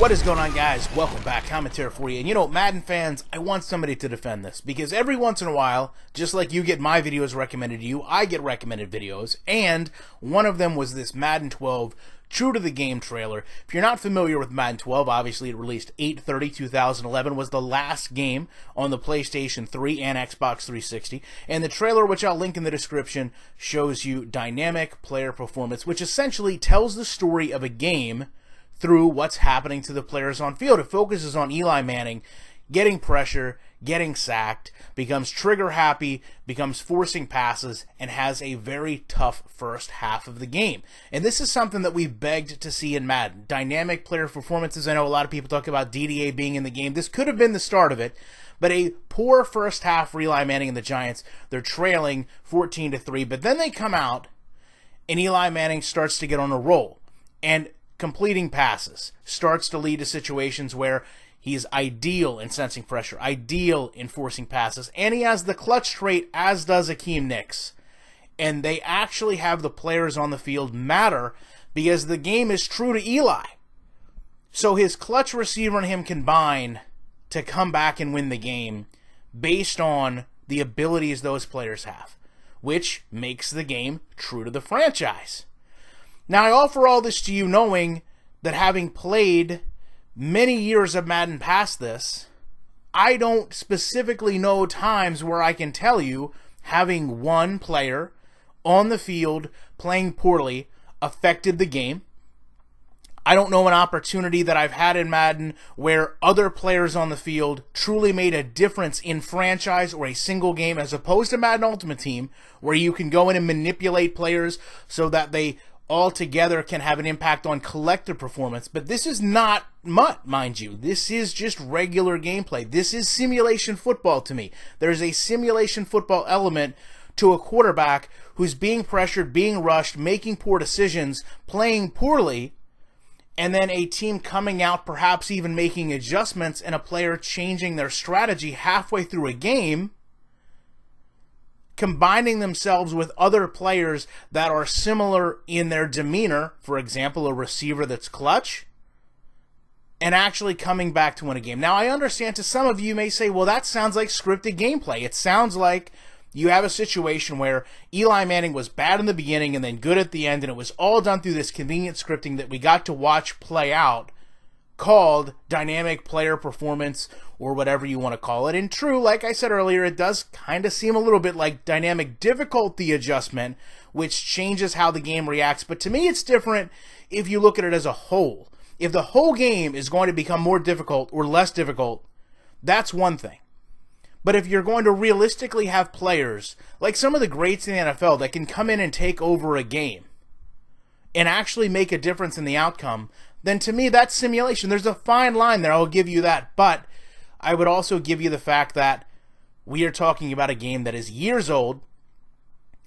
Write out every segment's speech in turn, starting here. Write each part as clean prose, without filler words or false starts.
What is going on, guys? Welcome back. Commentary for you. And you know, Madden fans, I want somebody to defend this, because every once in a while, just like you get my videos recommended to you, I get recommended videos, and one of them was this Madden 12 True to the Game trailer. If you're not familiar with Madden 12, obviously it released 8/30/2011, was the last game on the PlayStation 3 and Xbox 360, and the trailer, which I'll link in the description, shows you dynamic player performance, which essentially tells the story of a game through what's happening to the players on field. It focuses on Eli Manning getting pressure, getting sacked, becomes trigger happy, becomes forcing passes, and has a very tough first half of the game. And this is something that we begged to see in Madden. Dynamic player performances. I know a lot of people talk about DDA being in the game. This could have been the start of it, but a poor first half for Eli Manning and the Giants. They're trailing 14-3, but then they come out and Eli Manning starts to get on a roll, and completing passes starts to lead to situations where he's ideal in sensing pressure, ideal in forcing passes, and he has the clutch trait, as does Akeem Nicks. And they actually have the players on the field matter because the game is true to Eli. So his clutch receiver and him combine to come back and win the game based on the abilities those players have, which makes the game true to the franchise. Now, I offer all this to you knowing that having played many years of Madden past this, I don't specifically know times where I can tell you having one player on the field playing poorly affected the game. I don't know an opportunity that I've had in Madden where other players on the field truly made a difference in franchise or a single game, as opposed to Madden Ultimate Team, where you can go in and manipulate players so that they all together can have an impact on collective performance. But this is not MUT, mind you. This is just regular gameplay. This is simulation football to me. There's a simulation football element to a quarterback who's being pressured, being rushed, making poor decisions, playing poorly, and then a team coming out, perhaps even making adjustments, and a player changing their strategy halfway through a game, combining themselves with other players that are similar in their demeanor, for example, a receiver that's clutch, and actually coming back to win a game. Now, I understand to some of you may say, well, that sounds like scripted gameplay. It sounds like you have a situation where Eli Manning was bad in the beginning and then good at the end, and it was all done through this convenient scripting that we got to watch play out, called dynamic player performance, or whatever you want to call it. And true, like I said earlier, it does kind of seem a little bit like dynamic difficulty adjustment, which changes how the game reacts. But to me, it's different if you look at it as a whole. If the whole game is going to become more difficult or less difficult, that's one thing. But if you're going to realistically have players, like some of the greats in the NFL, that can come in and take over a game and actually make a difference in the outcome, then to me, that's simulation. There's a fine line there, I'll give you that. But I would also give you the fact that we are talking about a game that is years old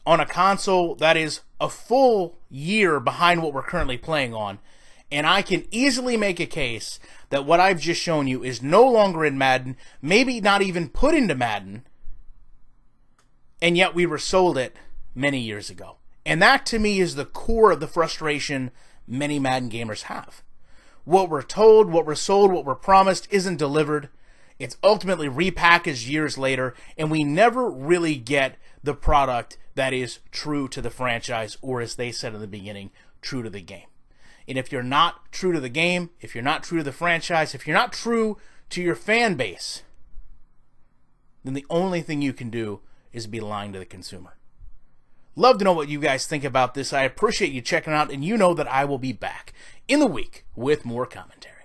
on a console that is a full year behind what we're currently playing on. And I can easily make a case that what I've just shown you is no longer in Madden, maybe not even put into Madden, and yet we were sold it many years ago. And that, to me, is the core of the frustration many Madden gamers have. What we're told, what we're sold, what we're promised isn't delivered. It's ultimately repackaged years later, and we never really get the product that is true to the franchise, or as they said in the beginning, true to the game. And if you're not true to the game, if you're not true to the franchise, if you're not true to your fan base, then the only thing you can do is be lying to the consumer. Love to know what you guys think about this. I appreciate you checking out, and you know that I will be back in the week with more commentary.